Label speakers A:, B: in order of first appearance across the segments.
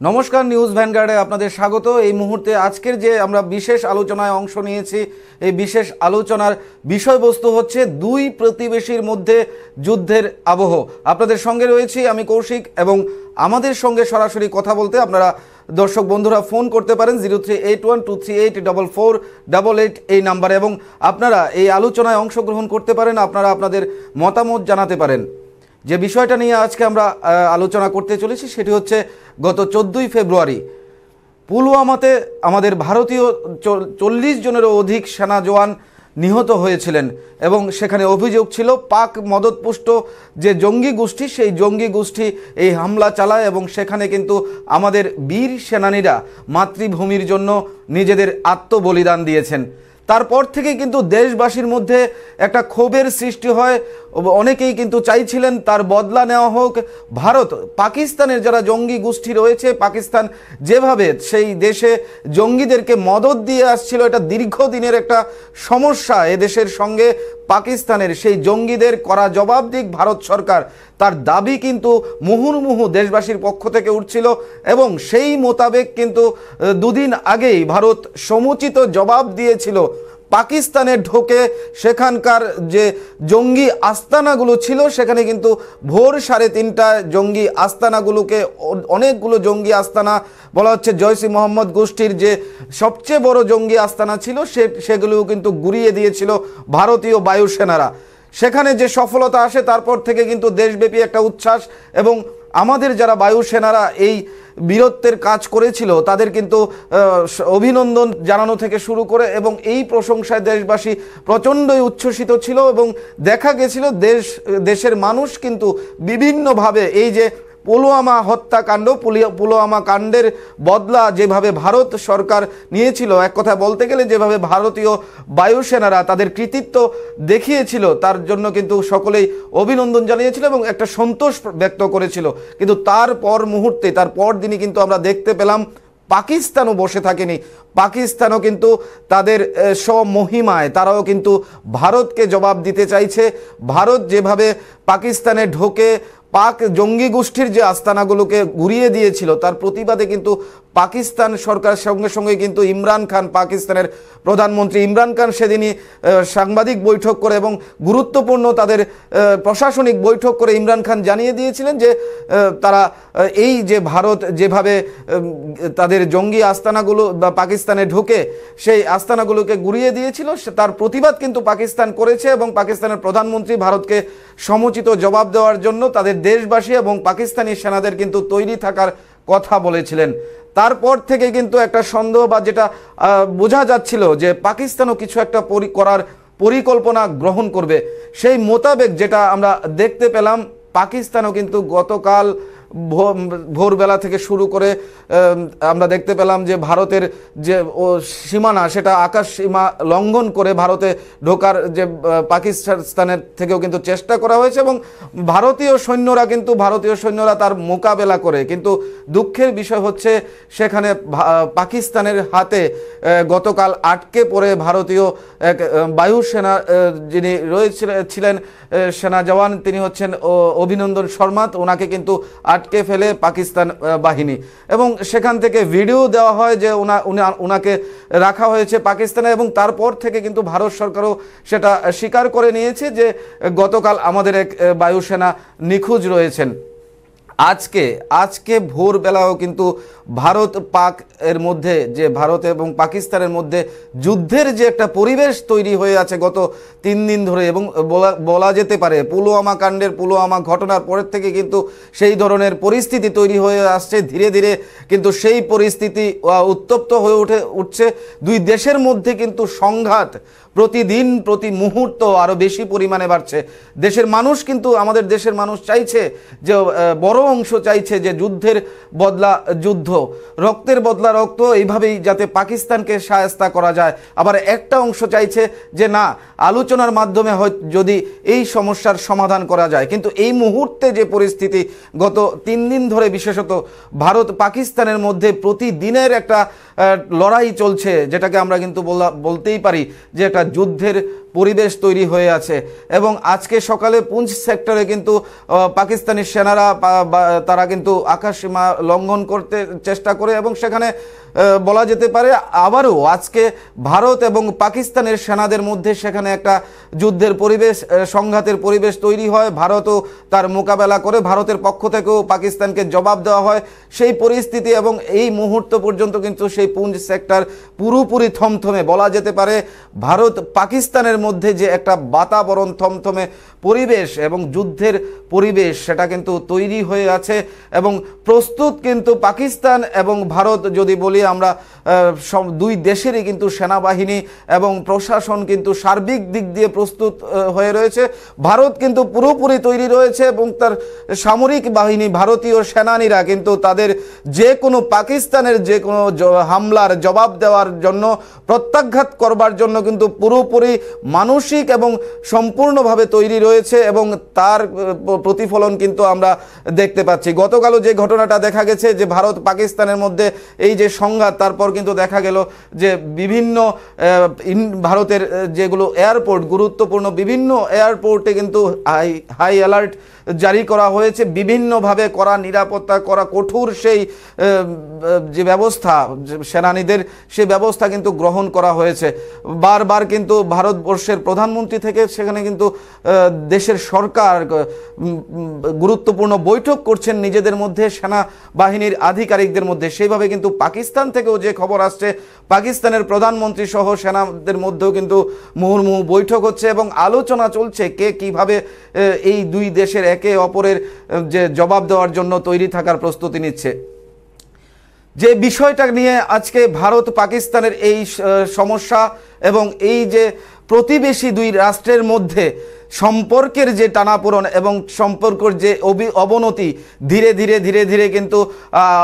A: নমস্কার, নিউজ ভ্যানগার্ডে আপনাদের স্বাগত। এই মুহূর্তে আজকের যে আমরা বিশেষ আলোচনায় অংশ নিয়েছি, এই বিশেষ আলোচনার বিষয়বস্তু হচ্ছে দুই প্রতিবেশীর মধ্যে যুদ্ধের আবহ। আপনাদের সঙ্গে রয়েছি আমি কৌশিক, এবং আমাদের সঙ্গে সরাসরি কথা বলতে আপনারা দর্শক বন্ধুরা ফোন করতে পারেন 038123844888 এই নাম্বারে, এবং আপনারা এই আলোচনায় অংশগ্রহণ করতে পারেন, আপনারা আপনাদের মতামত জানাতে পারেন। যে বিষয়টা নিয়ে আজকে আমরা আলোচনা করতে চলেছি সেটি হচ্ছে গত 14ই ফেব্রুয়ারি পুলওয়ামাতে আমাদের ভারতীয় 40 জনেরও অধিক সেনা জওয়ান নিহত হয়েছিলেন, এবং সেখানে অভিযোগ ছিল পাক মদতপুষ্ট যে জঙ্গি গোষ্ঠী, সেই জঙ্গি গোষ্ঠী এই হামলা চালায়, এবং সেখানে কিন্তু আমাদের বীর সেনানীরা মাতৃভূমির জন্য নিজেদের আত্মবলিদান দিয়েছেন। তারপর থেকে কিন্তু দেশবাসীর মধ্যে একটা ক্ষোভের সৃষ্টি হয়। অনেকেই কিন্তু চাইছিলেন তার বদলা নেওয়া হোক। ভারত পাকিস্তানের যারা জঙ্গি গোষ্ঠী রয়েছে, পাকিস্তান যেভাবে সেই দেশে জঙ্গিদেরকে মদত দিয়ে আসছিল, এটা দীর্ঘদিনের একটা সমস্যা এদেশের সঙ্গে। পাকিস্তানের সেই জঙ্গিদের করা জবাব দিক ভারত সরকার, তার দাবি কিন্তু মুহুর্মুহু দেশবাসীর পক্ষ থেকে উঠছিল, এবং সেই মোতাবেক কিন্তু দুদিন আগেই ভারত সমুচিত জবাব দিয়েছিল। পাকিস্তানে ঢোকে সেখানকার যে জঙ্গি আস্তানাগুলো ছিল, সেখানে কিন্তু ভোর 3:30টায় জঙ্গি আস্তানাগুলোকে, অনেকগুলো জঙ্গি আস্তানা বলা হচ্ছে জৈশ ই মোহাম্মদ গোষ্ঠীর যে সবচেয়ে বড় জঙ্গি আস্তানা ছিল, সেগুলোও কিন্তু গুড়িয়ে দিয়েছিল ভারতীয় বায়ুসেনারা। সেখানে যে সফলতা আসে, তারপর থেকে কিন্তু দেশব্যাপী একটা উচ্ছ্বাস, এবং আমাদের যারা বায়ুসেনারা এই বীরত্বের কাজ করেছিল তাদের কিন্তু অভিনন্দন জানানো থেকে শুরু করে, এবং এই প্রশংসায় দেশবাসী প্রচণ্ডই উচ্ছ্বসিত ছিল, এবং দেখা গেছিল দেশের মানুষ কিন্তু বিভিন্নভাবে এই যে পুলওয়ামা হত্যাকাণ্ড, পুলওয়ামা কাণ্ডের বদলা যেভাবে ভারত সরকার নিয়েছিল, এক কথা বলতে গেলে যেভাবে ভারতীয় বায়ুসেনারা তাদের কৃতিত্ব দেখিয়েছিল, তার জন্য কিন্তু সকলেই অভিনন্দন জানিয়েছিল এবং একটা সন্তোষ ব্যক্ত করেছিল। কিন্তু তারপর মুহূর্তে, তার পর দিনই কিন্তু আমরা দেখতে পেলাম পাকিস্তানও বসে থাকেনি। পাকিস্তানও কিন্তু তাদের স্বমহিমায় তারাও কিন্তু ভারতকে জবাব দিতে চাইছে। ভারত যেভাবে পাকিস্তানে ঢোকে পাক জঙ্গি গোষ্ঠীর যে আস্তানাগুলোকে ঘুরিয়ে দিয়েছিল, তার প্রতিবাদে কিন্তু পাকিস্তান সরকার সঙ্গে সঙ্গে কিন্তু ইমরান খান, পাকিস্তানের প্রধানমন্ত্রী ইমরান খান সেদিনই সাংবাদিক বৈঠক করে এবং গুরুত্বপূর্ণ তাদের প্রশাসনিক বৈঠক করে ইমরান খান জানিয়ে দিয়েছিলেন যে তারা এই যে ভারত যেভাবে তাদের জঙ্গি আস্তানাগুলো বা পাকিস্তানে ঢুকে সেই আস্তানাগুলোকে গুড়িয়ে দিয়েছিল, তার প্রতিবাদ কিন্তু পাকিস্তান করেছে, এবং পাকিস্তানের প্রধানমন্ত্রী ভারতকে সমুচিত জবাব দেওয়ার জন্য তাদের দেশবাসী এবং পাকিস্তানি সেনাদের কিন্তু তৈরি থাকার কথা বলেছিলেন। তারপর থেকে কিন্তু একটা সন্দেহ বা যেটা বোঝা যাচ্ছিল যে পাকিস্তানও কিছু একটা করার পরিকল্পনা গ্রহণ করবে, সেই মোতাবেক যেটা আমরা দেখতে পেলাম, পাকিস্তানও কিন্তু গতকাল ভোরবেলা থেকে শুরু করে আমরা দেখতে পেলাম যে ভারতের যে সীমানা, সেটা আকাশ সীমা লঙ্ঘন করে ভারতে ঢোকার যে পাকিস্তানের থেকেও কিন্তু চেষ্টা করা হয়েছে, এবং ভারতীয় সৈন্যরা তার মোকাবেলা করে। কিন্তু দুঃখের বিষয় হচ্ছে সেখানে পাকিস্তানের হাতে গতকাল আটকে পড়ে ভারতীয় এক বায়ুসেনা যিনি ছিলেন সেনা জওয়ান, তিনি হচ্ছেন অভিনন্দন শর্মা। ওনাকে কিন্তু আটকে ফেলে পাকিস্তান বাহিনী, এবং সেখান থেকে ভিডিও দেওয়া হয় যে ওনাকে রাখা হয়েছে পাকিস্তানে, এবং তারপর থেকে কিন্তু ভারত সরকারও সেটা স্বীকার করে নিয়েছে যে গতকাল আমাদের এক বায়ুসেনা নিখোঁজ রয়েছেন। আজকে ভোরবেলাও কিন্তু ভারত পাক এর মধ্যে, যে ভারত এবং পাকিস্তানের মধ্যে যুদ্ধের যে একটা পরিবেশ তৈরি হয়ে আছে গত 3 দিন ধরে, এবং বলা যেতে পারে পুলওয়ামা ঘটনার পরের থেকে কিন্তু সেই ধরনের পরিস্থিতি তৈরি হয়ে আসছে। ধীরে ধীরে কিন্তু সেই পরিস্থিতি উত্তপ্ত হয়ে উঠছে। দুই দেশের মধ্যে কিন্তু সংঘাত প্রতিদিন প্রতি মুহূর্ত আরও বেশি পরিমাণে বাড়ছে। দেশের মানুষ কিন্তু, আমাদের দেশের মানুষ চাইছে যে, বড় অংশ চাইছে যে যুদ্ধের বদলা যুদ্ধ, রক্তের বদলা রক্ত, এইভাবেই যাতে পাকিস্তানকে শায়েস্তা করা যায়। আবার একটা অংশ চাইছে যে না, আলোচনার মাধ্যমে যদি এই সমস্যার সমাধান করা যায়। কিন্তু এই মুহূর্তে যে পরিস্থিতি, গত 3 দিন ধরে বিশেষত ভারত পাকিস্তানের মধ্যে প্রতিদিনের একটা লড়াই চলছে, যেটাকে আমরা কিন্তু বলতেই পারি যে একটা যুদ্ধের পরিবেশ তৈরি হয়ে আছে। এবং আজকে সকালে পুঞ্চ সেক্টরে কিন্তু পাকিস্তানি সেনারা তারা কিন্তু আকাশসীমা লঙ্ঘন করতে চেষ্টা করে এবং সেখানে বলা যেতে পারে আবারও আজকে ভারত এবং পাকিস্তানের সেনাদের মধ্যে সেখানে একটা যুদ্ধের পরিবেশ, সংঘাতের পরিবেশ তৈরি হয়। ভারতও তার মোকাবেলা করে, ভারতের পক্ষ থেকেও পাকিস্তানকে জবাব দেওয়া হয়। সেই পরিস্থিতি এবং এই মুহূর্ত পর্যন্ত কিন্তু সেই পুঞ্চ সেক্টর পুরোপুরি থমথমে, বলা যেতে পারে ভারত পাকিস্তানের মধ্যে যে একটা বাতাবরণ, থমথমে পরিবেশ এবং যুদ্ধের পরিবেশ সেটা কিন্তু তৈরি হয়ে আছে এবং প্রস্তুত কিন্তু পাকিস্তান এবং ভারত। যদি বলি আমরা দুই দেশেরই কিন্তু সেনাবাহিনী এবং প্রশাসন কিন্তু সার্বিক দিক দিয়ে প্রস্তুত হয়ে রয়েছে। ভারত কিন্তু পুরোপুরি তৈরি রয়েছে এবং তার সামরিক বাহিনী, ভারতীয় সেনানীরা কিন্তু তাদের যে কোনো পাকিস্তানের যে কোনো হামলার জবাব দেওয়ার জন্য, প্রত্যাঘাত করবার জন্য কিন্তু পুরোপুরি মানসিক এবং সম্পূর্ণভাবে তৈরি রয়েছে এবং তার প্রতিফলন কিন্তু আমরা দেখতে পাচ্ছি। গতকালও যে ঘটনাটা দেখা গেছে যে ভারত পাকিস্তানের মধ্যে এই যে সংঘাত, তারপর কিন্তু দেখা গেল যে বিভিন্ন ভারতের যেগুলো এয়ারপোর্ট, গুরুত্বপূর্ণ বিভিন্ন এয়ারপোর্টে কিন্তু হাই অ্যালার্ট জারি করা হয়েছে। বিভিন্নভাবে করা নিরাপত্তা, করা কঠোর সেই যে ব্যবস্থা সেনানীদের, সে ব্যবস্থা কিন্তু গ্রহণ করা হয়েছে। বারবার কিন্তু ভারতবর্ষের প্রধানমন্ত্রী থেকে সেখানে কিন্তু দেশের সরকার গুরুত্বপূর্ণ বৈঠক করছেন নিজেদের মধ্যে, সেনাবাহিনীর আধিকারিকদের মধ্যে। সেইভাবে কিন্তু পাকিস্তান থেকেও যে খবর আসছে, পাকিস্তানের প্রধানমন্ত্রী সহ সেনাদের মধ্যেও কিন্তু মুহুর্মুহু বৈঠক হচ্ছে এবং আলোচনা চলছে কে কিভাবে এই দুই দেশের একে অপরের যে জবাব দেওয়ার জন্য তৈরি থাকার প্রস্তুতি নিচ্ছে। যে বিষয়টা নিয়ে আজকে ভারত পাকিস্তানের এই সমস্যা এবং এই যে প্রতিবেশী দুই রাষ্ট্রের মধ্যে সম্পর্কের যে টানাপোড়েন এবং সম্পর্কের যে অবনতি, ধীরে ধীরে ধীরে ধীরে কিন্তু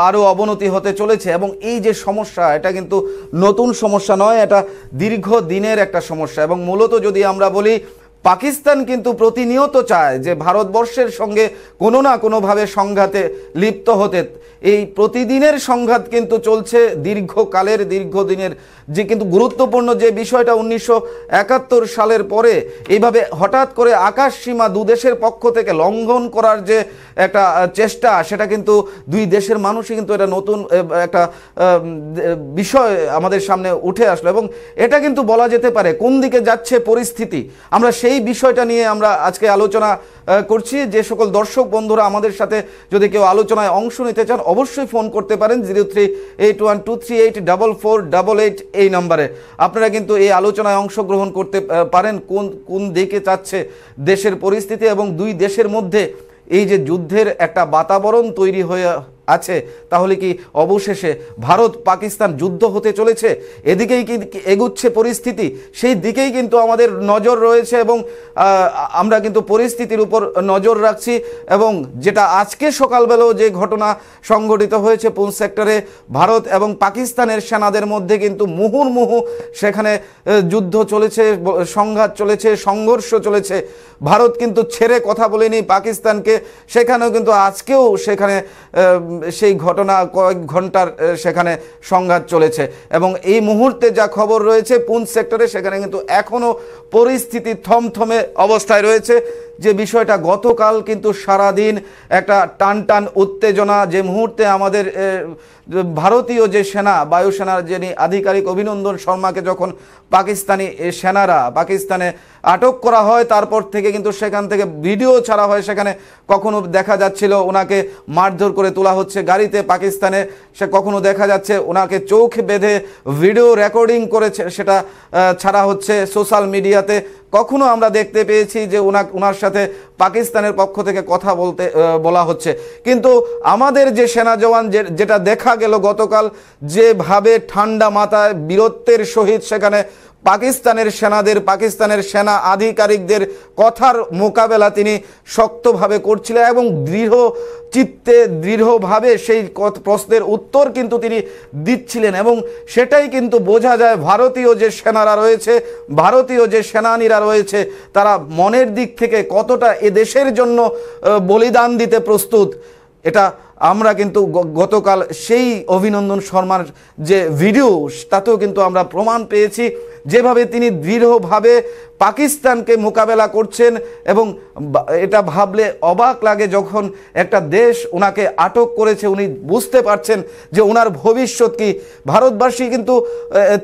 A: আরও অবনতি হতে চলেছে এবং এই যে সমস্যা, এটা কিন্তু নতুন সমস্যা নয়, এটা দীর্ঘদিনের একটা সমস্যা। এবং মূলত যদি আমরা বলি, পাকিস্তান কিন্তু প্রতিনিয়ত চায় যে ভারতবর্ষের সঙ্গে কোনো না কোনোভাবে সংঘাতে লিপ্ত হতে। এই প্রতিদিনের সংঘাত কিন্তু চলছে দীর্ঘকালের, দীর্ঘদিনের। যে কিন্তু গুরুত্বপূর্ণ যে বিষয়টা 1971 সালের পরে এইভাবে হঠাৎ করে আকাশ সীমা দুদেশের পক্ষ থেকে লঙ্ঘন করার যে একটা চেষ্টা, সেটা কিন্তু দুই দেশের মানুষই কিন্তু এটা নতুন একটা বিষয় আমাদের সামনে উঠে আসলো এবং এটা কিন্তু বলা যেতে পারে কোন দিকে যাচ্ছে পরিস্থিতি। আমরা সেই বিষয়টা নিয়ে আমরা আজকে আলোচনা করছি। যে সকল দর্শক বন্ধুরা আমাদের সাথে যদি কেউ আলোচনায় অংশ নিতে চান, অবশ্যই ফোন করতে পারেন 0381238448 এই নম্বরে। আপনারা কিন্তু এই আলোচনায় অংশগ্রহণ করতে পারেন কোন দিকে যাচ্ছে দেশের পরিস্থিতি এবং দুই দেশের মধ্যে এই যে যুদ্ধের একটা বাতাবরণ তৈরি হয়ে আছে, তাহলে কি অবশেষে ভারত পাকিস্তান যুদ্ধ হতে চলেছে? এদিকেই কি এগুচ্ছে পরিস্থিতি? সেই দিকেই কিন্তু আমাদের নজর রয়েছে এবং আমরা কিন্তু পরিস্থিতির উপর নজর রাখছি। এবং যেটা আজকে সকালবেলাও যে ঘটনা সংঘটিত হয়েছে পুঞ্চ সেক্টরে, ভারত এবং পাকিস্তানের সেনাদের মধ্যে কিন্তু মুহুর্মুহু সেখানে যুদ্ধ চলেছে, সংঘাত চলেছে, সংঘর্ষ চলেছে। ভারত কিন্তু ছেড়ে কথা বলেনি পাকিস্তানকে, সেখানেও কিন্তু আজকেও সেখানে সেই ঘটনা কয়েক ঘন্টার সেখানে সংঘাত চলেছে এবং এই মুহূর্তে যা খবর রয়েছে পুঞ্চ সেক্টরে, সেখানে কিন্তু এখনও পরিস্থিতি থমথমে অবস্থায় রয়েছে। যে বিষয়টা গতকাল কিন্তু সারাদিন একটা টান উত্তেজনা, যে মুহূর্তে আমাদের ভারতীয় যে সেনা, বায়ুসেনার যিনি আধিকারিক অভিনন্দন শর্মাকে যখন পাকিস্তানি সেনারা পাকিস্তানে আটক করা হয়, তারপর থেকে কিন্তু সেখান থেকে ভিডিও ছাড়া হয়। সেখানে কখনো দেখা যাচ্ছিল ওনাকে মারধর করে তোলা হচ্ছে গাড়িতে পাকিস্তানে, সে কখনো দেখা যাচ্ছে ওনাকে চোখ বেঁধে ভিডিও রেকর্ডিং করেছে, সেটা ছাড়া হচ্ছে সোশ্যাল মিডিয়াতে। কখনো আমরা দেখতে পেয়েছি যে ওনার সাথে পাকিস্তানের পক্ষ থেকে কথা বলা হচ্ছে। কিন্তু আমাদের যে সেনা জওয়ান যেটা দেখা গেল গতকাল, যেভাবে ঠান্ডা মাথায় বীরত্বের সহিত সেখানে পাকিস্তানের সেনাদের, পাকিস্তানের সেনা আধিকারিকদের কথার মোকাবেলা তিনি শক্তভাবে করছিলেন এবং দৃঢ় চিত্তে, দৃঢ়ভাবে সেই প্রশ্নের উত্তর কিন্তু তিনি দিচ্ছিলেন। এবং সেটাই কিন্তু বোঝা যায় ভারতীয় যে সেনারা রয়েছে, ভারতীয় যে সেনানীরা রয়েছে, তারা মনের দিক থেকে কতটা এ দেশের জন্য বলিদান দিতে প্রস্তুত। এটা আমরা কিন্তু গতকাল সেই অভিনন্দন শর্মার যে ভিডিও, তাতেও কিন্তু আমরা প্রমাণ পেয়েছি যেভাবে তিনি দৃঢ়ভাবে পাকিস্তানকে মোকাবেলা করছেন, এবং এটা ভাবলে অবাক লাগে যখন একটা দেশ ওনাকে আটক করেছে, উনি বুঝতে পারছেন যে ওনার ভবিষ্যৎ কি। ভারতবাসী কিন্তু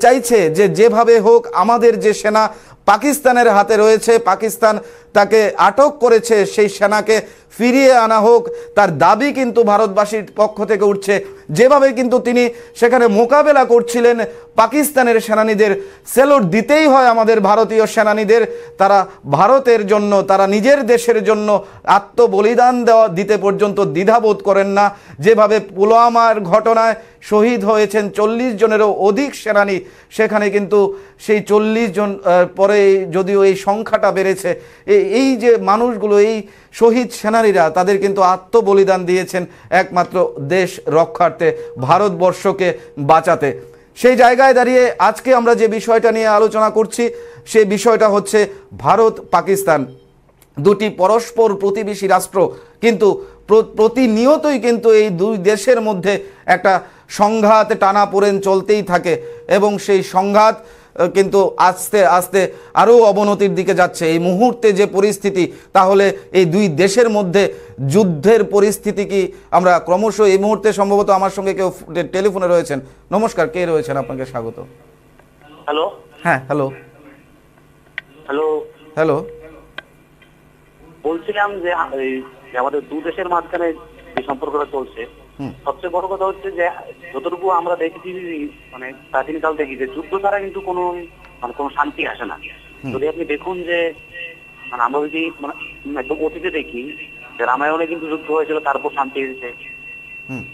A: চাইছে যে যেভাবে হোক আমাদের যে সেনা পাকিস্তানের হাতে রয়েছে, পাকিস্তান তাকে আটক করেছে, সেই সেনাকে ফিরিয়ে আনা হোক, তার দাবি কিন্তু ভারতবাসীর পক্ষ থেকে উঠছে। যেভাবে কিন্তু তিনি সেখানে মোকাবেলা করছিলেন পাকিস্তানের সেনানীদের, সেলুট দিতেই হয় আমাদের ভারতীয় সেনানীদের। তারা ভারতের জন্য, তারা নিজের দেশের জন্য আত্মবলিদান দিতে পর্যন্ত দ্বিধাবোধ করেন না। যেভাবে পুলওয়ামার ঘটনায় শহীদ হয়েছেন 40 জনেরও অধিক সেনানী, সেখানে কিন্তু সেই 40 জন পরে যদিও এই সংখ্যাটা বেড়েছে, এই যে মানুষগুলো, এই শহীদ সেনানীরা তাদের কিন্তু আত্মবলিদান দিয়েছেন একমাত্র দেশ রক্ষার্থে, ভারতবর্ষকে বাঁচাতে। সেই জায়গায় দাঁড়িয়ে আজকে আমরা যে বিষয়টা নিয়ে আলোচনা করছি, সেই বিষয়টা হচ্ছে ভারত পাকিস্তান দুটি পরস্পর প্রতিবেশী রাষ্ট্র, কিন্তু প্রতিনিয়তই কিন্তু এই দুই দেশের মধ্যে একটা সংঘাত টানাপোড়েন চলতেই থাকে, এবং সেই সংঘাত কিন্তু আস্তে আস্তে আরও অবনতির দিকে যাচ্ছে। এই মুহূর্তে যে পরিস্থিতি, তাহলে এই দুই দেশের মধ্যে যুদ্ধের পরিস্থিতি কি আমরা ক্রমশ এই মুহূর্তে, সম্ভবত আমার সঙ্গে কেউ টেলিফোনে রয়েছেন। নমস্কার, কে রয়েছেন? আপনাকে স্বাগত।
B: হ্যালো।
A: হ্যাঁ, হ্যালো
B: হ্যালো
A: হ্যালো
B: বলছিলাম যে আমাদের দু দেশের মাঝখানে যে সম্পর্কটা চলছে, সবচেয়ে বড় কথা হচ্ছে যে যতটুকু আমরা দেখেছি, মানে প্রাচীনকাল থেকে, যে যুদ্ধ ছাড়া কিন্তু কোনো শান্তি আসে না। যদি আপনি দেখুন যে আমরা যদি একদম অতীতে দেখি যে রামায়ণে কিন্তু যুদ্ধ হয়েছিল, তারপর শান্তি এসেছে।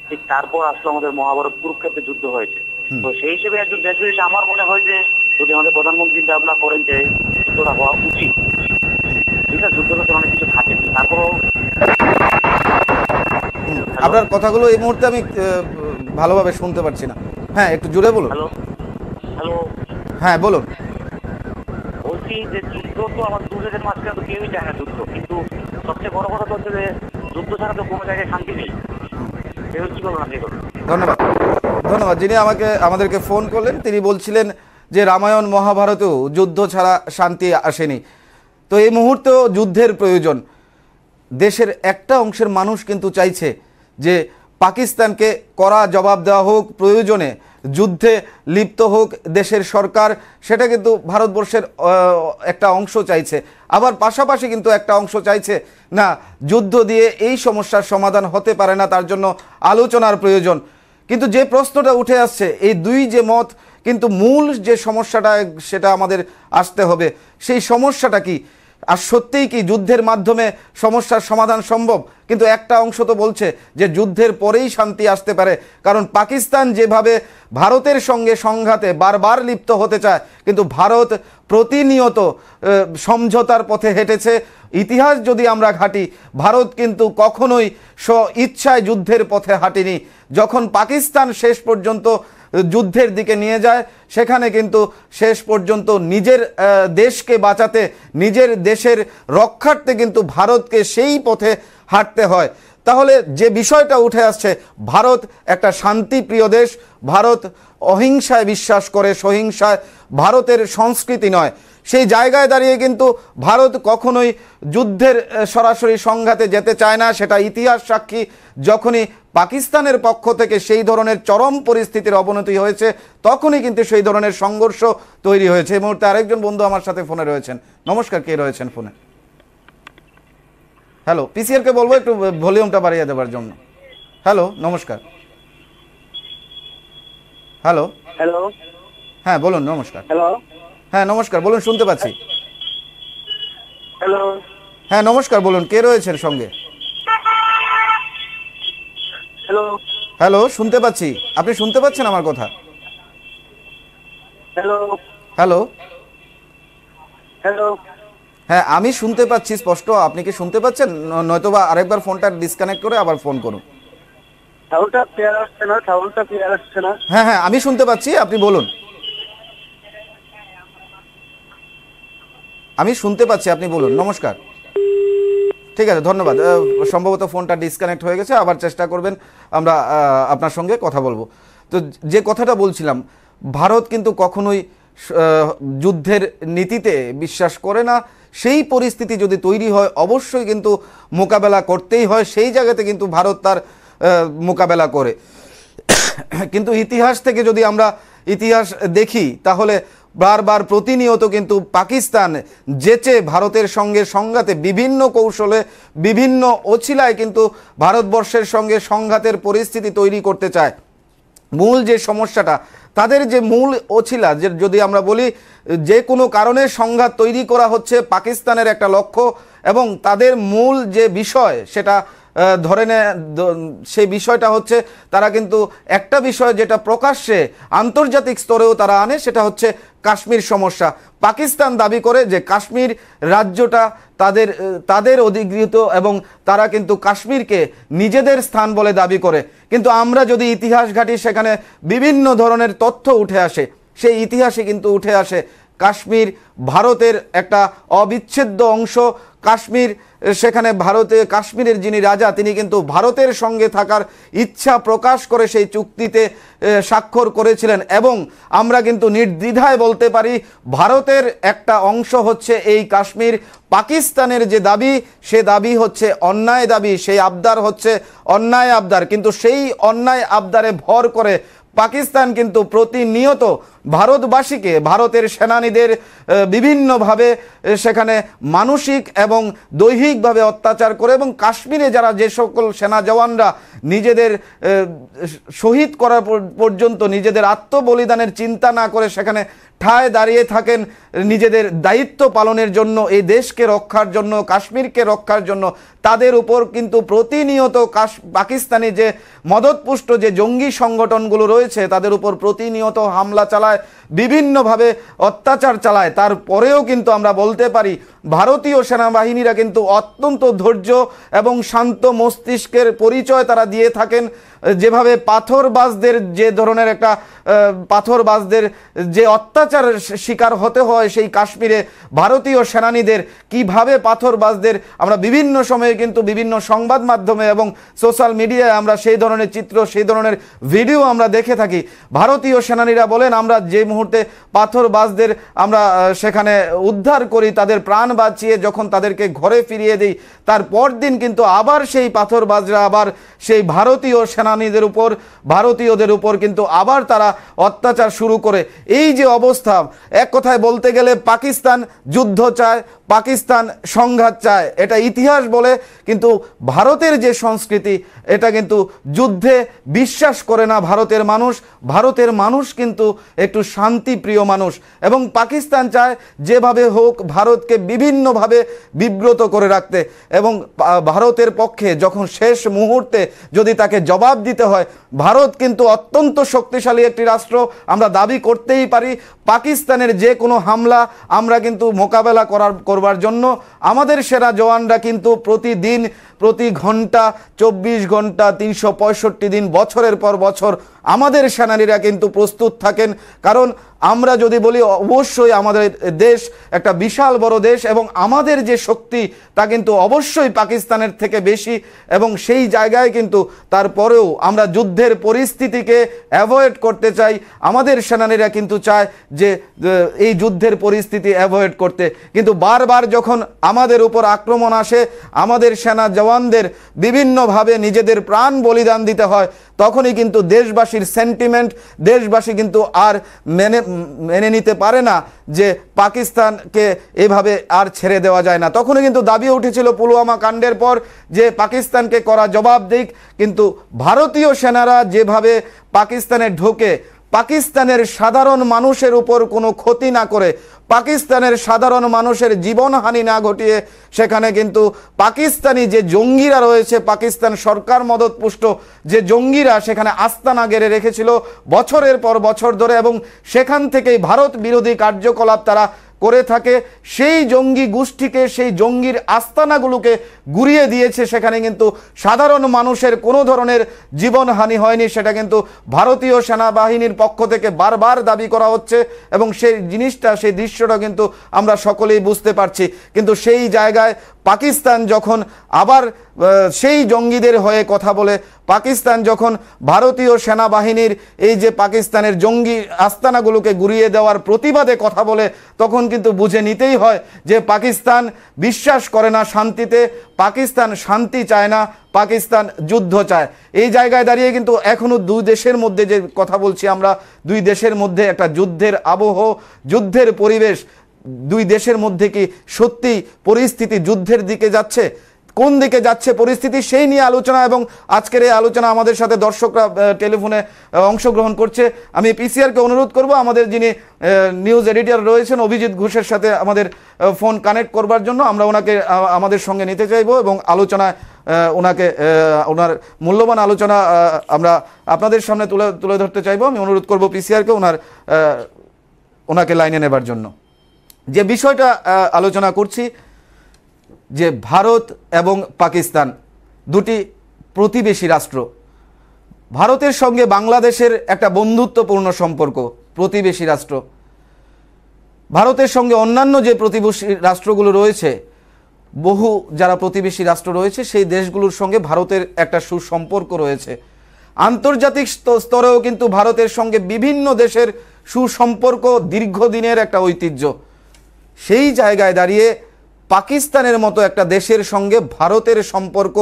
B: ঠিক তারপর আসলো আমাদের মহাভারত, কুরুক্ষেত্রে যুদ্ধ হয়েছে। তো সেই হিসেবে একজন দেশ হিসেবে আমার মনে হয় যে যদি আমাদের প্রধানমন্ত্রী চিন্তা করেন যে যুদ্ধটা হওয়া উচিত, ঠিক আছে, যুদ্ধটা অনেক কিছু থাকে, তারপরও
A: আপনার কথাগুলো এই মুহূর্তে আমি ভালোভাবে শুনতে পারছি না। হ্যাঁ, একটু জোরে বলুন।
B: হ্যালো হ্যালো
A: হ্যাঁ, বলুন।
B: বলছি যে যুদ্ধ তো আমাদের দু দেশের মাঝখানে তো কেউই চায় না যুদ্ধ, কিন্তু সবচেয়ে বড় কথা হচ্ছে যে যুদ্ধ ছাড়া তো কোনো জায়গায় শান্তি নেই। কি বলবেন আপনি?
A: ধন্যবাদ। ধন্যবাদ। যিনি আমাদেরকে ফোন করলেন তিনি বলছিলেন যে রামায়ণ মহাভারতেও যুদ্ধ ছাড়া শান্তি আসেনি। তো এই মুহূর্তেও যুদ্ধের প্রয়োজন। দেশের একটা অংশের মানুষ কিন্তু চাইছে যে পাকিস্তানকে কড়া জবাব দেওয়া হোক, প্রয়োজনে যুদ্ধে লিপ্ত হোক দেশের সরকার, সেটা কিন্তু ভারতবর্ষের একটা অংশ চাইছে। আবার পাশাপাশি কিন্তু একটা অংশ চাইছে না, যুদ্ধ দিয়ে এই সমস্যার সমাধান হতে পারে না, তার জন্য আলোচনার প্রয়োজন। কিন্তু যে প্রশ্নটা উঠে আসছে, এই দুই যে মত, কিন্তু মূল যে সমস্যাটা সেটা আমাদের আসতে হবে। সেই সমস্যাটা কি? আর সত্যিই কি যুদ্ধের মাধ্যমে সমস্যার সমাধান সম্ভব? কিন্তু একটা অংশ তো বলছে যে যুদ্ধের পরেই শান্তি আসতে পারে, কারণ পাকিস্তান যেভাবে ভারতের সঙ্গে সংঘাতে বারবার লিপ্ত হতে চায়, কিন্তু ভারত প্রতিনিয়ত সমঝোতার পথে হেঁটেছে। ইতিহাস যদি আমরা ঘাঁটি, ভারত কিন্তু কখনোই ইচ্ছায় যুদ্ধের পথে হাঁটেনি। যখন পাকিস্তান শেষ পর্যন্ত যুদ্ধের দিকে নিয়ে যায়, সেখানে কিন্তু শেষ পর্যন্ত নিজের দেশকে বাঁচাতে, নিজের দেশের রক্ষার্থে কিন্তু ভারতকে সেই পথে হাঁটতে হয়। তাহলে যে বিষয়টা উঠে আসছে, ভারত একটা শান্তিপ্রিয় দেশ, ভারত অহিংসায় বিশ্বাস করে, সহিংসায় ভারতের সংস্কৃতি নয়। সেই জায়গায় দাঁড়িয়ে কিন্তু ভারত কখনোই যুদ্ধের সরাসরি সংঘাতে যেতে চায় না। সেটা ইতিহাস সাক্ষী। যখনই পাকিস্তানের পক্ষ থেকে সেই ধরনের চরম পরিস্থিতির অবনতি হয়েছে, তখনই কিন্তু সেই ধরনের সংঘর্ষ তৈরি হয়েছে। এই মুহূর্তে আরেকজন বন্ধু আমার সাথে ফোনে রয়েছেন। নমস্কার, কে রয়েছেন ফোনে? হ্যালো, পিসিআরকে বলবো একটু ভলিউমটা বাড়িয়ে দেওয়ার জন্য। হ্যালো, নমস্কার। Hello
B: hello.
A: হ্যাঁ, বলুন। নমস্কার।
B: হ্যালো।
A: হ্যাঁ, নমস্কার, বলুন, শুনতে পাচ্ছি।
B: হ্যালো।
A: হ্যাঁ, নমস্কার, বলুন, কে রয়েছেন সঙ্গে?
B: হ্যালো।
A: হ্যালো, শুনতে পাচ্ছি। আপনি শুনতে পাচ্ছেন আমার কথা?
B: হ্যালো।
A: হ্যালো।
B: হ্যালো।
A: হ্যাঁ, আমি শুনতে পাচ্ছি স্পষ্ট। আপনি কি শুনতে পাচ্ছেন? নয়তোবা আরেকবার ফোনটা ডিসকানেক্ট করে আবার ফোন করুন।
B: সাউন্ডটা ক্লিয়ার আসছে না, সাউন্ডটা ক্লিয়ার আসছে না।
A: হ্যাঁ হ্যাঁ, আমি শুনতে পাচ্ছি, আপনি বলুন। আমি শুনতে পাচ্ছি, আপনি বলুন। নমস্কার। ঠিক আছে, ধন্যবাদ। সম্ভবত ফোনটা ডিসকানেক্ট হয়ে গেছে, আবার চেষ্টা করবেন, আমরা আপনার সঙ্গে কথা বলবো। তো যে কথাটা বলছিলাম, ভারত কিন্তু কখনোই যুদ্ধের নীতিতে বিশ্বাস করে না। সেই পরিস্থিতি যদি তৈরি হয় অবশ্যই কিন্তু মোকাবেলা করতেই হয়, সেই জায়গাতে কিন্তু ভারত তার মোকাবেলা করে। কিন্তু ইতিহাস থেকে যদি আমরা ইতিহাস দেখি তাহলে বারবার প্রতিনিয়ত কিন্তু পাকিস্তান যেচে ভারতের সঙ্গে সংঘাতে বিভিন্ন কৌশলে বিভিন্ন অছিলায় কিন্তু ভারতবর্ষের সঙ্গে সংঘাতের পরিস্থিতি তৈরি করতে চায়। মূল যে সমস্যাটা, তাদের যে মূল অছিলা, যে যদি আমরা বলি যে কোনো কারণে সংঘাত তৈরি করা হচ্ছে পাকিস্তানের একটা লক্ষ্য, এবং তাদের মূল যে বিষয় সেটা ধরে সেই বিষয়টা হচ্ছে তারা কিন্তু একটা বিষয় যেটা প্রকাশ্যে আন্তর্জাতিক স্তরেও তারা আনে, সেটা হচ্ছে কাশ্মীর সমস্যা। পাকিস্তান দাবি করে যে কাশ্মীর রাজ্যটা তাদের অধিগৃহীত এবং তারা কিন্তু কাশ্মীরকে নিজেদের স্থান বলে দাবি করে। কিন্তু আমরা যদি ইতিহাস ঘাঁটি সেখানে বিভিন্ন ধরনের তথ্য উঠে আসে, সেই ইতিহাসে কিন্তু উঠে আসে কাশ্মীর ভারতের একটা অবিচ্ছেদ্য অংশ। কাশ্মীর সেখানে কাশ্মীরের যিনি রাজা তিনি কিন্তু ভারতের সঙ্গে থাকার ইচ্ছা প্রকাশ করে সেই চুক্তিতে স্বাক্ষর করেছিলেন, এবং আমরা কিন্তু নির্দ্বিধায় বলতে পারি ভারতের একটা অংশ হচ্ছে এই কাশ্মীর। পাকিস্তানের যে দাবি সে দাবি হচ্ছে অন্যায় দাবি, সেই আবদার হচ্ছে অন্যায় আবদার। কিন্তু সেই অন্যায় আবদারে ভর করে পাকিস্তান কিন্তু প্রতিনিয়ত ভারতবাসীকে, ভারতের সেনানীদের বিভিন্নভাবে সেখানে মানসিক এবং দৈহিকভাবে অত্যাচার করে, এবং কাশ্মীরে যারা যে সকল সেনা জওয়ানরা নিজেদের শহীদ করার পর্যন্ত নিজেদের আত্মবলিদানের চিন্তা না করে সেখানে ঠায় দাঁড়িয়ে থাকেন নিজেদের দায়িত্ব পালনের জন্য, এই দেশকে রক্ষার জন্য, কাশ্মীরকে রক্ষার জন্য, তাদের উপর কিন্তু প্রতিনিয়ত পাকিস্তানি যে মদতপুষ্ট যে জঙ্গি সংগঠনগুলো রয়েছে তাদের উপর প্রতিনিয়ত হামলা চালায়, বিভিন্নভাবে অত্যাচার চালায়। তারপরেও কিন্তু আমরা বলতে পারি ভারতীয় সেনাবাহিনীরা কিন্তু অত্যন্ত ধৈর্য এবং শান্ত মস্তিষ্কের পরিচয় তারা দিয়ে থাকেন। যেভাবে পাথরবাজদের যে ধরনের একটা পাথরবাজদের যে অত্যাচার শিকার হতে হয় সেই কাশ্মীরে ভারতীয় সেনানীদের, কিভাবে পাথরবাজদের আমরা বিভিন্ন সময়ে কিন্তু বিভিন্ন সংবাদ মাধ্যমে এবং সোশ্যাল মিডিয়ায় আমরা সেই ধরনের চিত্র, সেই ধরনের ভিডিও আমরা দেখে থাকি। ভারতীয় সেনানীরা বলেন আমরা যে মুহূর্তে পাথরবাজদের আমরা সেখানে উদ্ধার করি, তাদের প্রাণ বাঁচিয়ে যখন তাদেরকে ঘরে ফিরিয়ে দিই, তার পরদিন কিন্তু আবার সেই পাথরবাজরা আবার সেই ভারতীয় সেনানীদের উপর, ভারতীয়দের উপর কিন্তু আবার তারা অত্যাচার শুরু করে। এই যে অবস্থা, এক কথায় বলতে গেলে পাকিস্তান যুদ্ধ চায়, পাকিস্তান সংঘাত চায়, এটা ইতিহাস বলে। কিন্তু ভারতের যে সংস্কৃতি, এটা কিন্তু যুদ্ধে বিশ্বাস করে না ভারতের মানুষ। ভারতের মানুষ কিন্তু একটু শান্তিপ্রিয় মানুষ, এবং পাকিস্তান চায় যেভাবে হোক ভারতকে বিভিন্নভাবে বিব্রত করে রাখতে, এবং ভারতের পক্ষে যখন শেষ মুহূর্তে যদি তাকে জবাব দিতে হয়, ভারত কিন্তু অত্যন্ত শক্তিশালী একটি রাষ্ট্র, আমরা দাবি করতেই পারি পাকিস্তানের যে কোনো হামলা আমরা কিন্তু মোকাবেলা করবার জন্য আমাদের সেনা জওয়ানরা কিন্তু প্রতিদিন, প্রতি ঘন্টা, 24 ঘন্টা, 365 দিন, বছরের পর বছর আমাদের সেনানীরা কিন্তু প্রস্তুত থাকেন। কারণ আমরা যদি বলি অবশ্যই আমাদের দেশ একটা বিশাল বড় দেশ, এবং আমাদের যে শক্তি তা কিন্তু অবশ্যই পাকিস্তানের থেকে বেশি, এবং সেই জায়গায় কিন্তু তারপরেও আমরা যুদ্ধের পরিস্থিতিকে অ্যাভয়েড করতে চাই। আমাদের সেনানীরা কিন্তু চায় যে এই যুদ্ধের পরিস্থিতি অ্যাভয়েড করতে, কিন্তু বারবার যখন আমাদের উপর আক্রমণ আসে, আমাদের সেনা জওয়ানদের বিভিন্নভাবে নিজেদের প্রাণ বলিদান দিতে হয়, তখনই কিন্তু দেশবাসীর সেন্টিমেন্ট, দেশবাসী কিন্তু আর মেনে নিতে পারে না যে পাকিস্তানকে এভাবে আর ছেড়ে দেওয়া যায় না। তখনই কিন্তু দাবি উঠেছিল পুলওয়ামা কাণ্ডের পর যে পাকিস্তানকে করা জবাব দিক, কিন্তু ভারতীয় সেনারা যেভাবে পাকিস্তানে ঢোকে, পাকিস্তানের সাধারণ মানুষের উপর কোনো ক্ষতি না করে, পাকিস্তানের সাধারণ মানুষের জীবনহানি না ঘটিয়ে সেখানে কিন্তু পাকিস্তানি যে জঙ্গিরা রয়েছে, পাকিস্তান সরকার মদতপুষ্ট যে জঙ্গিরা সেখানে আস্তানা গেড়ে রেখেছিল বছরের পর বছর ধরে, এবং সেখান থেকেই ভারত বিরোধী কার্যকলাপ তারা করে থাকে, সেই জঙ্গি গোষ্ঠীকে, সেই জঙ্গির আস্তানাগুলোকে গুড়িয়ে দিয়েছে। সেখানে কিন্তু সাধারণ মানুষের কোনো ধরনের জীবনহানি হয়নি, সেটা কিন্তু ভারতীয় সেনাবাহিনীর পক্ষ থেকে বারবার দাবি করা হচ্ছে, এবং সেই জিনিসটা, সেই দৃশ্যটা কিন্তু আমরা সকলেই বুঝতে পারছি। কিন্তু সেই জায়গায় পাকিস্তান যখন আবার সেই জঙ্গিদের হয়ে কথা বলে, পাকিস্তান যখন ভারতীয় সেনাবাহিনীর এই যে পাকিস্তানের জঙ্গি আস্তানাগুলোকে গুড়িয়ে দেওয়ার প্রতিবাদে কথা বলে, তখন কিন্তু বুঝে নিতেই হয় যে পাকিস্তান বিশ্বাস করে না শান্তিতে, পাকিস্তান শান্তি চায় না, পাকিস্তান যুদ্ধ চায়। এই জায়গায় দাঁড়িয়ে কিন্তু এখনও দুই দেশের মধ্যে যে কথা বলছি আমরা, দুই দেশের মধ্যে একটা যুদ্ধের আবহ, যুদ্ধের পরিবেশ। দুই দেশের মধ্যে কি সত্যি পরিস্থিতি যুদ্ধের দিকে যাচ্ছে? কোন দিকে যাচ্ছে পরিস্থিতি, সেই নিয়ে আলোচনা। এবং আজকের এই আলোচনা আমাদের সাথে দর্শকরা টেলিফোনে অংশগ্রহণ করছে। আমি পিসিআরকে অনুরোধ করব আমাদের যিনি নিউজ এডিটর রয়েছেন অভিজিৎ ঘোষের সাথে আমাদের ফোন কানেক্ট করবার জন্য। আমরা ওনাকে আমাদের সঙ্গে নিতে চাইব এবং আলোচনায় ওনাকে ওনার মূল্যবান আলোচনা আমরা আপনাদের সামনে তুলে ধরতে চাইব। আমি অনুরোধ করব পিসিআরকে ওনাকে লাইনে নেবার জন্য। যে বিষয়টা আলোচনা করছি, যে ভারত এবং পাকিস্তান দুটি প্রতিবেশী রাষ্ট্র। ভারতের সঙ্গে বাংলাদেশের একটা বন্ধুত্বপূর্ণ সম্পর্ক, প্রতিবেশী রাষ্ট্র। ভারতের সঙ্গে অন্যান্য যে প্রতিবেশী রাষ্ট্রগুলো রয়েছে, বহু যারা প্রতিবেশী রাষ্ট্র রয়েছে, সেই দেশগুলোর সঙ্গে ভারতের একটা সুসম্পর্ক রয়েছে। আন্তর্জাতিক স্তরেও কিন্তু ভারতের সঙ্গে বিভিন্ন দেশের সুসম্পর্ক দীর্ঘদিনের একটা ঐতিহ্য। সেই জায়গায় দাঁড়িয়ে পাকিস্তানের মতো একটা দেশের সঙ্গে ভারতের সম্পর্ক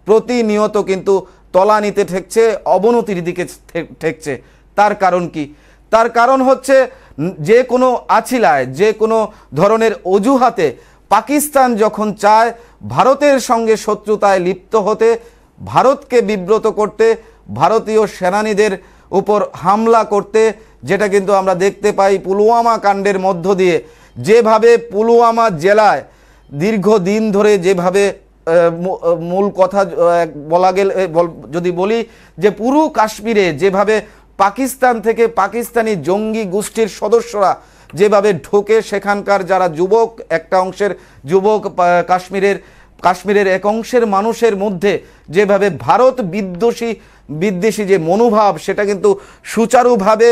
A: প্রতিনিয়ত কিন্তু তলানিতে ঠেকছে, অবনতির দিকে ঠেকছে। তার কারণ কি? তার কারণ হচ্ছে যে কোনো আছিলায়, যে কোনো ধরনের অজুহাতে পাকিস্তান যখন চায় ভারতের সঙ্গে শত্রুতায় লিপ্ত হতে, ভারতকে বিব্রত করতে, ভারতীয় সেনানীদের উপর হামলা করতে, যেটা কিন্তু আমরা দেখতে পাই পুলওয়ামা কাণ্ডের মধ্য দিয়ে। যেভাবে পুলওয়ামা জেলায় দীর্ঘদিন ধরে যেভাবে মূল কথা বলা গেলে যদি বলি যে পুরো কাশ্মীরে যেভাবে পাকিস্তান থেকে পাকিস্তানি জঙ্গি গোষ্ঠীর সদস্যরা যেভাবে ঢোকে, সেখানকার যারা যুবক, একটা অংশের যুবক কাশ্মীরের এক অংশের মানুষের মধ্যে যেভাবে ভারত বিদ্বেষী যে মনোভাব, সেটা কিন্তু সুচারুভাবে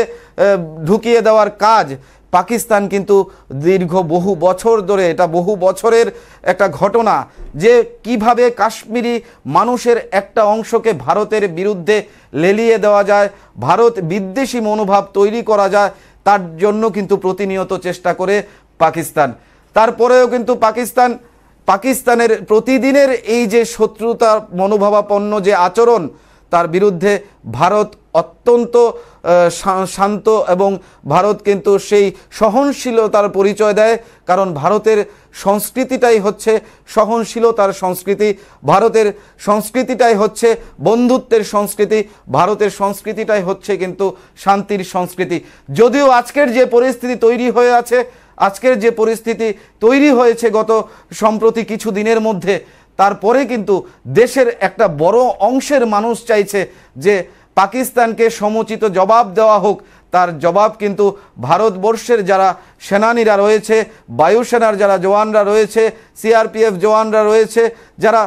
A: ঢুকিয়ে দেওয়ার কাজ পাকিস্তান কিন্তু বহু বছর ধরে, এটা বহু বছরের একটা ঘটনা যে কিভাবে কাশ্মীরি মানুষের একটা অংশকে ভারতের বিরুদ্ধে লেলিয়ে দেওয়া যায়, ভারত বিদ্বেষী মনোভাব তৈরি করা যায়, তার জন্য কিন্তু প্রতিনিয়ত চেষ্টা করে পাকিস্তান। তারপরেও কিন্তু পাকিস্তানের প্রতিদিনের এই যে শত্রুতা মনোভাবাপন্ন যে আচরণ, তার বিরুদ্ধে ভারত অত্যন্ত শান্ত এবং ভারত কিন্তু সেই সহনশীলতার পরিচয় দেয়। কারণ ভারতের সংস্কৃতিটাই হচ্ছে সহনশীলতার সংস্কৃতি, ভারতের সংস্কৃতিটাই হচ্ছে বন্ধুত্বের সংস্কৃতি, ভারতের সংস্কৃতিটাই হচ্ছে কিন্তু শান্তির সংস্কৃতি। যদিও আজকের যে পরিস্থিতি তৈরি হয়েছে গত সম্প্রতি কিছু দিনের মধ্যে, তারপরে কিন্তু দেশের একটা বড় অংশের মানুষ চাইছে যে পাকিস্তানকে সমুচিত জবাব দেওয়া হোক। তার জবাব কিন্তু ভারতবর্ষের যারা সেনানীরা রয়েছে, বায়ুসেনার যারা জওয়ানরা রয়েছে, সিআরপিএফ জওয়ানরা রয়েছে, যারা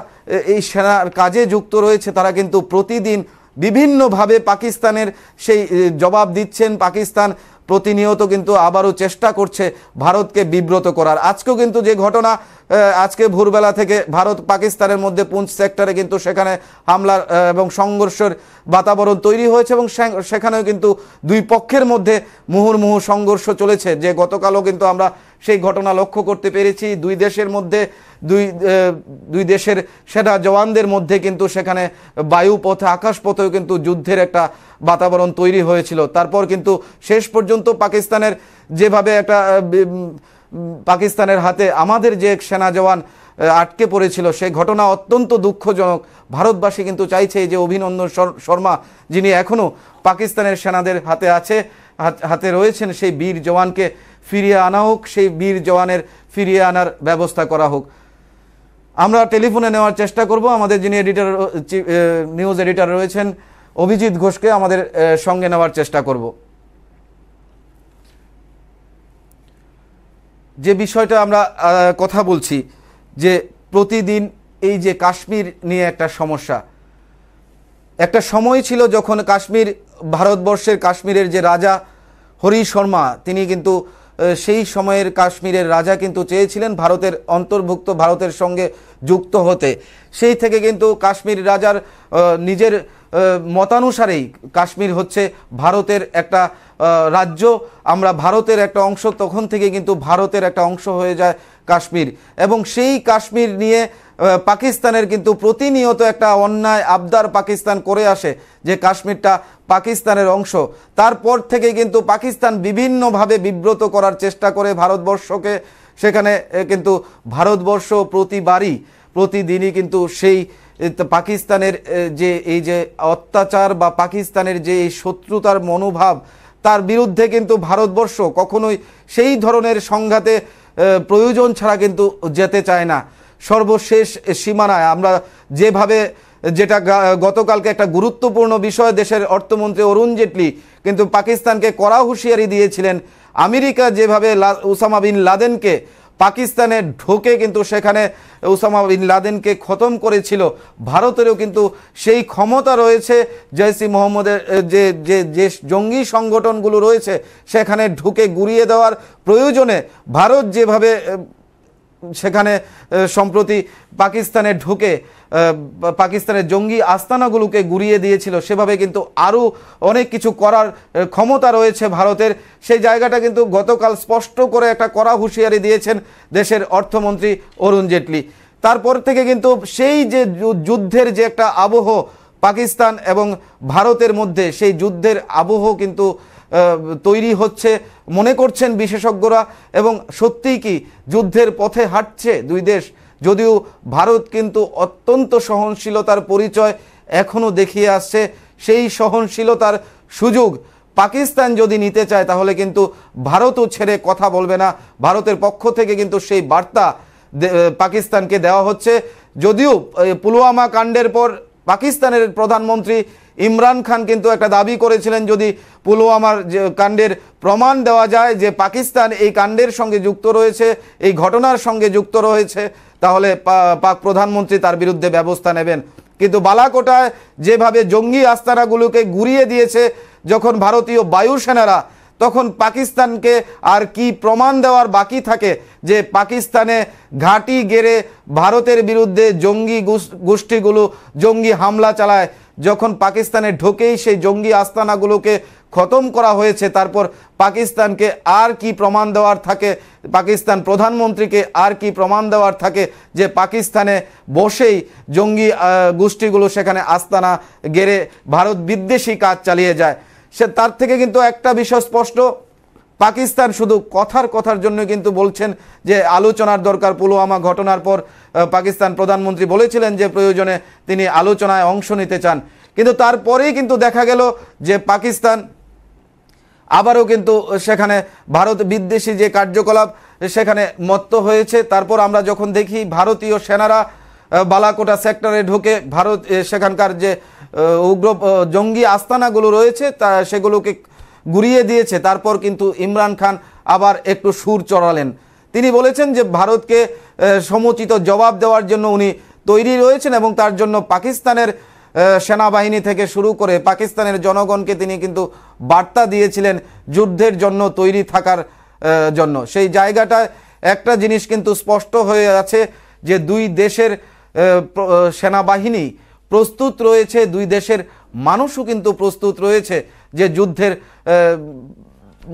A: এই সেনার কাজে যুক্ত রয়েছে, তারা কিন্তু প্রতিদিন বিভিন্নভাবে পাকিস্তানের সেই জবাব দিচ্ছেন। পাকিস্তান প্রতিনিয়ত কিন্তু আবারও চেষ্টা করছে ভারতকে বিব্রত করার। আজকেও কিন্তু যে ঘটনা, আজকে ভোরবেলা থেকে ভারত পাকিস্তানের মধ্যে পুঞ্চ সেক্টরে কিন্তু সেখানে হামলার এবং সংঘর্ষের বাতাবরণ তৈরি হয়েছে এবং সেখানেও কিন্তু দুই পক্ষের মধ্যে মুহুর্মুহু সংঘর্ষ চলেছে। যে গতকালও কিন্তু আমরা সেই ঘটনা লক্ষ্য করতে পেরেছি। দুই দেশের মধ্যে দুই দেশের সেনা জওয়ানদের মধ্যে কিন্তু সেখানে বায়ুপথে আকাশপথেও কিন্তু যুদ্ধের একটা বাতাবরণ তৈরি হয়েছিল। তারপর কিন্তু শেষ পর্যন্ত পাকিস্তানের হাতে আমাদের যে সেনা জওয়ান আটকে পড়েছিল, সেই ঘটনা অত্যন্ত দুঃখজনক। ভারতবাসী কিন্তু চাইছে যে অভিনন্দন শর্মা, যিনি এখনও পাকিস্তানের সেনাদের হাতে রয়েছেন, সেই বীর জওয়ানকে ফিরিয়ে আনা হোক, সেই বীর জওয়ানের ফিরিয়ে আনার ব্যবস্থা করা হোক। আমরা টেলিফোনে নেওয়ার চেষ্টা করব আমাদের যিনি নিউজ এডিটর রয়েছেন অভিজিৎ ঘোষকে আমাদের সঙ্গে নেওয়ার চেষ্টা করব। যে বিষয়টা আমরা কথা বলছি, যে প্রতিদিন এই যে কাশ্মীর নিয়ে একটা সমস্যা, একটা সময় ছিল যখন ভারতবর্ষের কাশ্মীরের যে রাজা হরি শর্মা, তিনি কিন্তু সেই সময়ের কাশ্মীরের রাজা কিন্তু চেয়েছিলেন ভারতের অন্তর্ভুক্ত, ভারতের সঙ্গে যুক্ত হতে। সেই থেকে কিন্তু কাশ্মীর রাজার নিজের মতানুসারেই কাশ্মীর হচ্ছে ভারতের একটা রাজ্য, আমরা ভারতের একটা অংশ, তখন থেকে কিন্তু ভারতের একটা অংশ হয়ে যায় কাশ্মীর। এবং সেই কাশ্মীর নিয়ে পাকিস্তানের কিন্তু প্রতিনিয়ত একটা অন্যায় আবদার পাকিস্তান করে আসে যে কাশ্মীরটা পাকিস্তানের অংশ। তারপর থেকে কিন্তু পাকিস্তান বিভিন্নভাবে বিব্রত করার চেষ্টা করে ভারতবর্ষকে। সেখানে কিন্তু ভারতবর্ষ প্রতিদিনই কিন্তু সেই পাকিস্তানের যে এই যে অত্যাচার বা পাকিস্তানের যে এই শত্রুতার মনোভাব, তার বিরুদ্ধে কিন্তু ভারতবর্ষ কখনোই সেই ধরনের সংঘাতে প্রয়োজন ছাড়া কিন্তু যেতে চায় না। সর্বশেষ সীমানায় আমরা যেভাবে, যেটা গতকালকে একটা গুরুত্বপূর্ণ বিষয়, দেশের অর্থমন্ত্রী অরুণ জেটলি কিন্তু পাকিস্তানকে কড়া হুঁশিয়ারি দিয়েছিলেন। আমেরিকা যেভাবে ওসামা বিন লাদেনকে পাকিস্তানে ঢোকে কিন্তু সেখানে ওসামা বিন লাদেনকে খতম করেছিল, ভারতেরও কিন্তু সেই ক্ষমতা রয়েছে জৈশ ই মোহাম্মদের যে জঙ্গি সংগঠনগুলো রয়েছে সেখানে ঢুকে গুড়িয়ে দেওয়ার প্রয়োজনে ভারত যেভাবে সেখানে সম্প্রতি পাকিস্তানে ঢুকে পাকিস্তানের জঙ্গি আস্তানাগুলোকে গুড়িয়ে দিয়েছিল, সেভাবে কিন্তু আরও অনেক কিছু করার ক্ষমতা রয়েছে ভারতের। সেই জায়গাটা কিন্তু গতকাল স্পষ্ট করে একটা কড়া হুঁশিয়ারি দিয়েছেন দেশের অর্থমন্ত্রী অরুণ জেটলি। তারপর থেকে কিন্তু সেই যে যুদ্ধের যে একটা আবহ পাকিস্তান এবং ভারতের মধ্যে, সেই যুদ্ধের আবহ কিন্তু তৈরি হচ্ছে মনে করছেন বিশেষজ্ঞরা। এবং সত্যিই কি যুদ্ধের পথে হাঁটছে দুই দেশ? যদিও ভারত কিন্তু অত্যন্ত সহনশীলতার পরিচয় এখনও দেখিয়ে আসছে, সেই সহনশীলতার সুযোগ পাকিস্তান যদি নিতে চায় তাহলে কিন্তু ভারতও ছেড়ে কথা বলবে না। ভারতের পক্ষ থেকে কিন্তু সেই বার্তা পাকিস্তানকে দেওয়া হচ্ছে। যদিও পুলওয়ামা কাণ্ডের পর পাকিস্তানের প্রধানমন্ত্রী ইমরান খান কিন্তু একটা দাবি করেছিলেন, যদি পুলওয়ামার যে কাণ্ডের প্রমাণ দেওয়া যায় যে পাকিস্তান এই কাণ্ডের সঙ্গে যুক্ত রয়েছে, এই ঘটনার সঙ্গে যুক্ত রয়েছে, তাহলে পাক প্রধানমন্ত্রী তার বিরুদ্ধে ব্যবস্থা নেবেন। কিন্তু বালাকোটায় যেভাবে জঙ্গি আস্তানাগুলোকে গুড়িয়ে দিয়েছে যখন ভারতীয় বায়ুসেনারা, তখন পাকিস্তানকে আর কি প্রমাণ দেওয়ার বাকি থাকে যে পাকিস্তানে ঘাঁটি গেড়ে ভারতের বিরুদ্ধে জঙ্গি গোষ্ঠীগুলো জঙ্গি হামলা চালায়। যখন পাকিস্তানে ঢোকেই সেই জঙ্গি আস্তানাগুলোকে খতম করা হয়েছে, তারপর পাকিস্তানকে আর কি প্রমাণ দেওয়ার থাকে, পাকিস্তান প্রধানমন্ত্রীকে আর কি প্রমাণ দেওয়ার থাকে যে পাকিস্তানে বসেই জঙ্গি গোষ্ঠীগুলো সেখানে আস্তানা গেড়ে ভারত বিদ্বেষী কাজ চালিয়ে যায়। তার থেকে কিন্তু একটা বিষয় স্পষ্ট, পাকিস্তান শুধু কথার জন্য কিন্তু বলছেন যে আলোচনার দরকার। পুলওয়ামা ঘটনার পর পাকিস্তান প্রধানমন্ত্রী বলেছিলেন যে প্রয়োজনে তিনি আলোচনায় অংশ নিতে চান, কিন্তু তারপরেই কিন্তু দেখা গেল যে পাকিস্তান আবারও কিন্তু সেখানে ভারত বিদ্বেষী যে কার্যকলাপ সেখানে মত্ত হয়েছে। তারপর আমরা যখন দেখি ভারতীয় সেনারা বালাকোটা সেক্টরে ঢুকে ভারত সেখানকার যে উগ্র জঙ্গি আস্তানাগুলো রয়েছে তা সেগুলোকে গুড়িয়ে দিয়েছে, তারপর কিন্তু ইমরান খান আবার একটু সুর চড়ালেন। তিনি বলেছেন যে ভারতকে সমুচিত জবাব দেওয়ার জন্য উনি তৈরি রয়েছেন এবং তার জন্য পাকিস্তানের সেনাবাহিনী থেকে শুরু করে পাকিস্তানের জনগণকে তিনি কিন্তু বার্তা দিয়েছিলেন যুদ্ধের জন্য তৈরি থাকার জন্য। সেই জায়গাটায় একটা জিনিস কিন্তু স্পষ্ট হয়ে আছে যে দুই দেশের সেনাবাহিনী প্রস্তুত রয়েছে, দুই দেশের মানুষও কিন্তু প্রস্তুত রয়েছে যে যুদ্ধের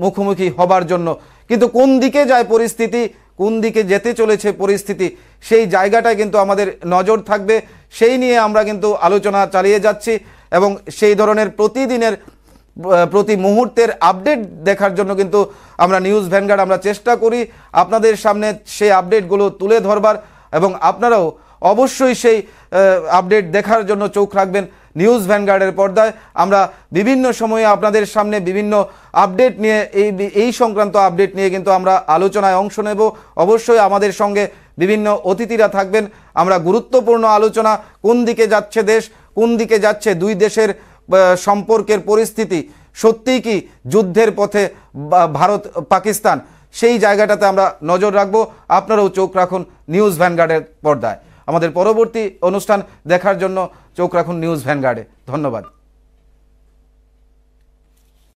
A: মুখোমুখি হবার জন্য। কিন্তু কোন দিকে যায় পরিস্থিতি, কোন দিকে যেতে চলেছে পরিস্থিতি, সেই জায়গাটায় কিন্তু আমাদের নজর থাকবে। সেই নিয়ে আমরা কিন্তু আলোচনা চালিয়ে যাচ্ছি এবং সেই ধরনের প্রতিদিনের প্রতি মুহূর্তের আপডেট দেখার জন্য কিন্তু আমরা নিউজ ভ্যানগার্ড আমরা চেষ্টা করি আপনাদের সামনে সেই আপডেটগুলো তুলে ধরবার, এবং আপনারাও অবশ্যই সেই আপডেট দেখার জন্য চোখ রাখবেন নিউজ ভ্যানগার্ডের পর্দায়। আমরা বিভিন্ন সময়ে আপনাদের সামনে বিভিন্ন আপডেট নিয়ে এই সংক্রান্ত আপডেট নিয়ে কিন্তু আমরা আলোচনায় অংশ নেব। অবশ্যই আমাদের সঙ্গে বিভিন্ন অতিথিরা থাকবেন। আমরা গুরুত্বপূর্ণ আলোচনা, কোন দিকে যাচ্ছে দেশ, কোন দিকে যাচ্ছে দুই দেশের সম্পর্কের পরিস্থিতি, সত্যিই কি যুদ্ধের পথে ভারত পাকিস্তান, সেই জায়গাটাতে আমরা নজর রাখবো। আপনারাও চোখ রাখুন নিউজ ভ্যানগার্ডের পর্দায়। আমাদের পরবর্তী অনুষ্ঠান দেখার জন্য চোখ রাখুন নিউজ ভ্যানগার্ডে। ধন্যবাদ।